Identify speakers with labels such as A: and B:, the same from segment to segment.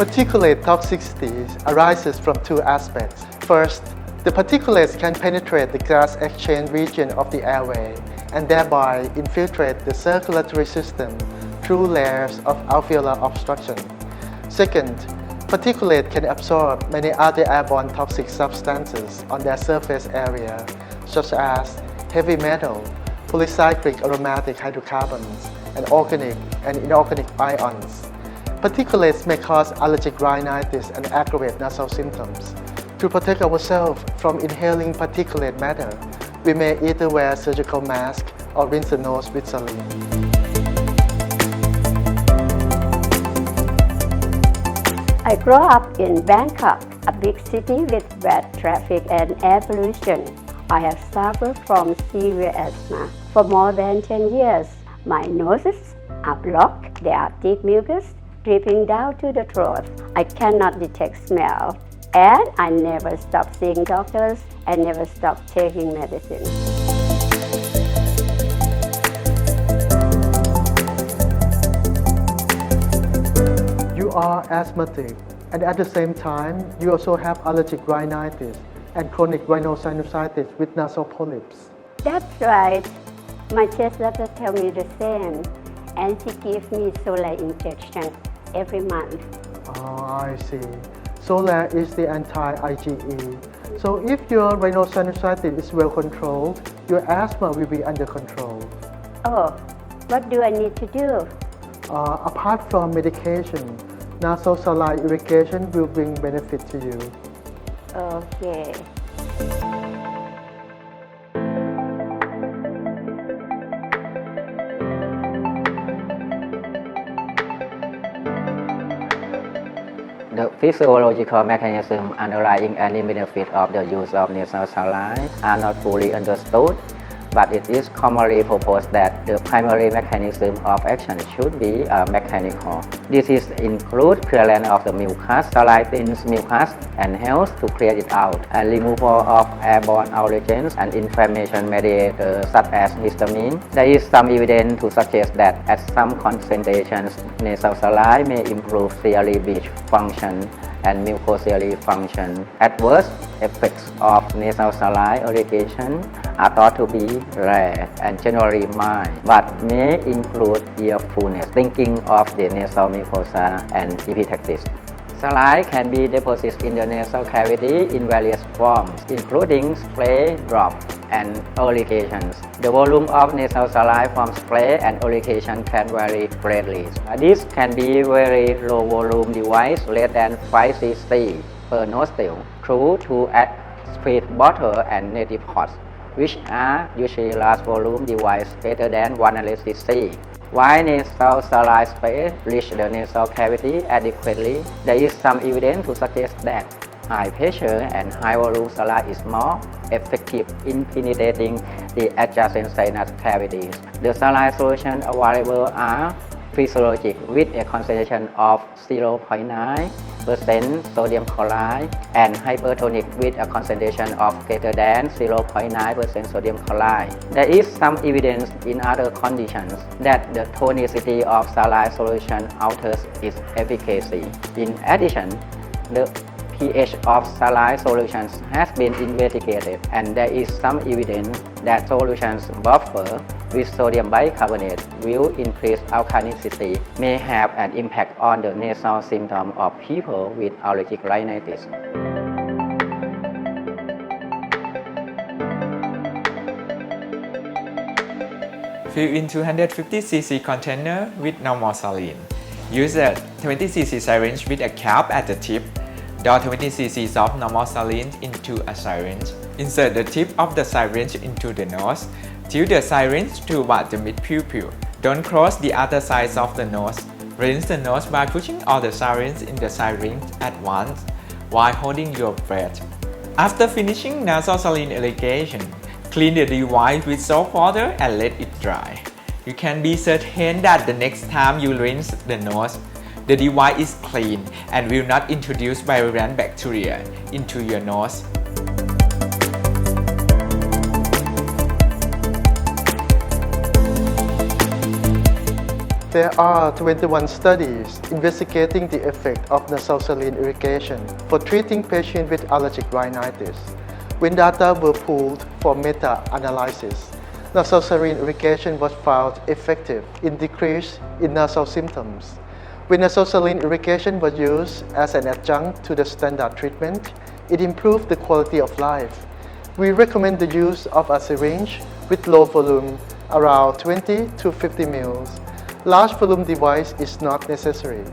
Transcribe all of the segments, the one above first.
A: Particulate toxicity arises from two aspects. First, the particulates can penetrate the gas exchange region of the airway and thereby infiltrate the circulatory system through layers of alveolar obstruction. Second, particulate can absorb many other airborne toxic substances on their surface area, such as heavy metal, polycyclic aromatic hydrocarbons, and organic and inorganic ions. Particulates may cause allergic rhinitis and aggravate nasal symptoms. To protect ourselves from inhaling particulate matter, we may either wear a surgical mask or rinse the nose with saline.
B: I grew up in Bangkok, a big city with bad traffic and air pollution. I have suffered from severe asthma for more than 10 years. My noses are blocked, there are thick mucus dripping down to the throat. I cannot detect smell. And I never stop seeing doctors and never stop taking medicine.
A: You are asthmatic, and at the same time, you also have allergic rhinitis and chronic rhinosinusitis with nasal polyps.
B: That's right. My chest doctor tell me the same, and she gives me solar injection every month.
A: Oh, I see. Solar is the anti-IgE. So if your rhinosinusitis is well controlled, your asthma will be under control.
B: Oh, what do I need to do?
A: Apart from medication, nasal saline irrigation will bring benefit to you.
B: Okay.
C: The physiological mechanism underlying any benefit of the use of nasal saline are not fully understood, but it is commonly proposed that the primary mechanism of action should be mechanical. This includes clearance of the mucus, saline thins mucus, and helps to clear it out, and removal of airborne allergens and inflammation mediators such as histamine. There is some evidence to suggest that at some concentrations, nasal saline may improve ciliary bead function and mucociliary function. Adverse effects of nasal saline irrigation are thought to be rare and generally mild, but may include earfulness, thinking of the nasal mucosa, and epiglottis. Saline can be deposited in the nasal cavity in various forms, including spray, drop, and irrigations. The volume of nasal saline from spray and irrigation can vary greatly. This can be very low volume device, less than 5 cc per nostril, through to spray bottle and native pots, which are usually large volume device greater than 100 cc. While nasal saline spray reach the nasal cavity adequately, there is some evidence to suggest that high pressure and high volume saline is more effective in penetrating the adjacent sinus cavities. The saline solutions available are physiologic with a concentration of 0.9% sodium chloride and hypertonic with a concentration of greater than 0.9% sodium chloride. There is some evidence in other conditions that the tonicity of saline solution alters its efficacy. In addition, the pH of saline solutions has been investigated, and there is some evidence that solutions buffer with sodium bicarbonate will increase alkalinity, may have an impact on the nasal symptom of people with allergic rhinitis.
D: Fill in 250 cc container with normal saline. Use a 20 cc syringe with a cap at the tip. Pour 20 cc of normal saline into a syringe. Insert the tip of the syringe into the nose. Tilt the syringe toward the mid-pupil. Don't close the other side of the nose. Rinse the nose by pushing all the syringe in the syringe at once while holding your breath. After finishing nasal saline irrigation, clean the device with soap water and let it dry. You can be certain that the next time you rinse the nose, the device is clean and will not introduce virulent bacteria into your nose.
A: There are 21 studies investigating the effect of nasal saline irrigation for treating patients with allergic rhinitis. When data were pooled for meta-analysis, nasal saline irrigation was found effective in decrease in nasal symptoms. When nasal saline irrigation was used as an adjunct to the standard treatment, it improved the quality of life. We recommend the use of a syringe with low volume, around 20 to 50 ml. Large volume device is not necessary.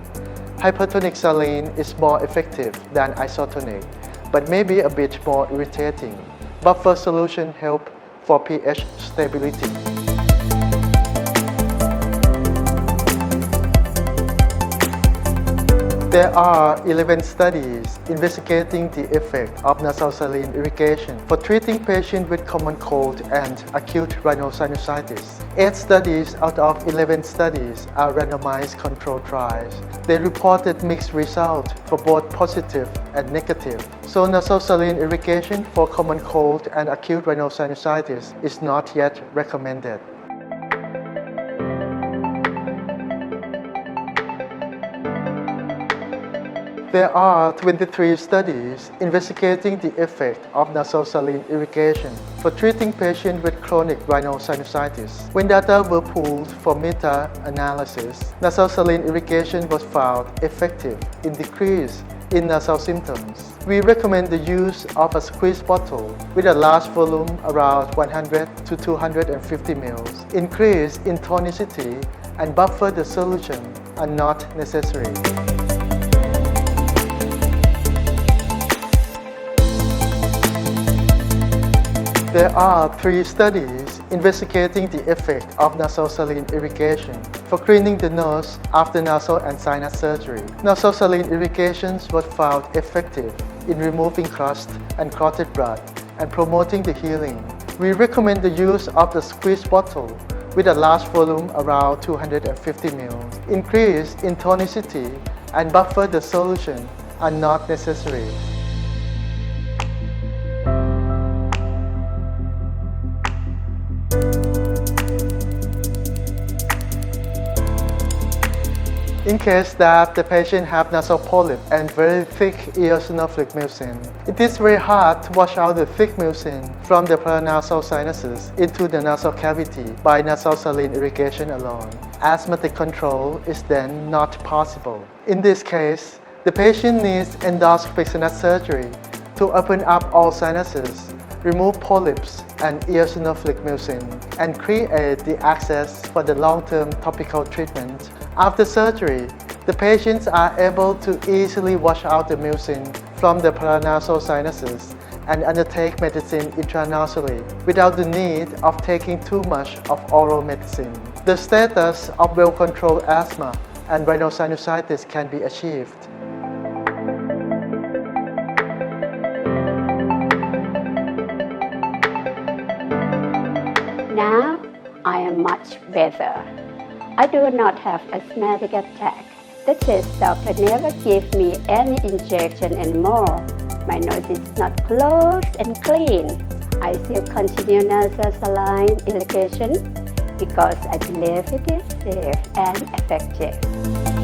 A: Hypertonic saline is more effective than isotonic, but may be a bit more irritating. Buffer solution help for pH stability. There are 11 studies investigating the effect of nasal saline irrigation for treating patients with common cold and acute rhinosinusitis. 8 studies out of 11 studies are randomized controlled trials. They reported mixed results for both positive and negative. So nasal saline irrigation for common cold and acute rhinosinusitis is not yet recommended. There are 23 studies investigating the effect of nasal saline irrigation for treating patients with chronic rhinosinusitis. When data were pooled for meta-analysis, nasal saline irrigation was found effective in decrease in nasal symptoms. We recommend the use of a squeeze bottle with a large volume around 100 to 250 ml. Increase in tonicity and buffer the solution are not necessary. There are 3 studies investigating the effect of nasal saline irrigation for cleaning the nose after nasal and sinus surgery. Nasal saline irrigation was found effective in removing crust and clotted blood and promoting the healing. We recommend the use of the squeeze bottle with a large volume around 250 ml. Increase in tonicity and buffer the solution are not necessary. In case that the patient have nasal polyp and very thick eosinophilic mucin, it is very hard to wash out the thick mucin from the paranasal sinuses into the nasal cavity by nasal saline irrigation alone. Asthmatic control is then not possible. In this case, the patient needs endoscopic sinus surgery to open up all sinuses, remove polyps and eosinophilic mucin, and create the access for the long-term topical treatment. After surgery, the patients are able to easily wash out the mucin from the paranasal sinuses and undertake medicine intranasally without the need of taking too much of oral medicine. The status of well-controlled asthma and rhinosinusitis can be achieved.
B: Now I am much better. I do not have asthmatic attack. The test doctor never gave me any injection anymore. My nose is not closed and clean. I still continue nasal saline irrigation because I believe it is safe and effective.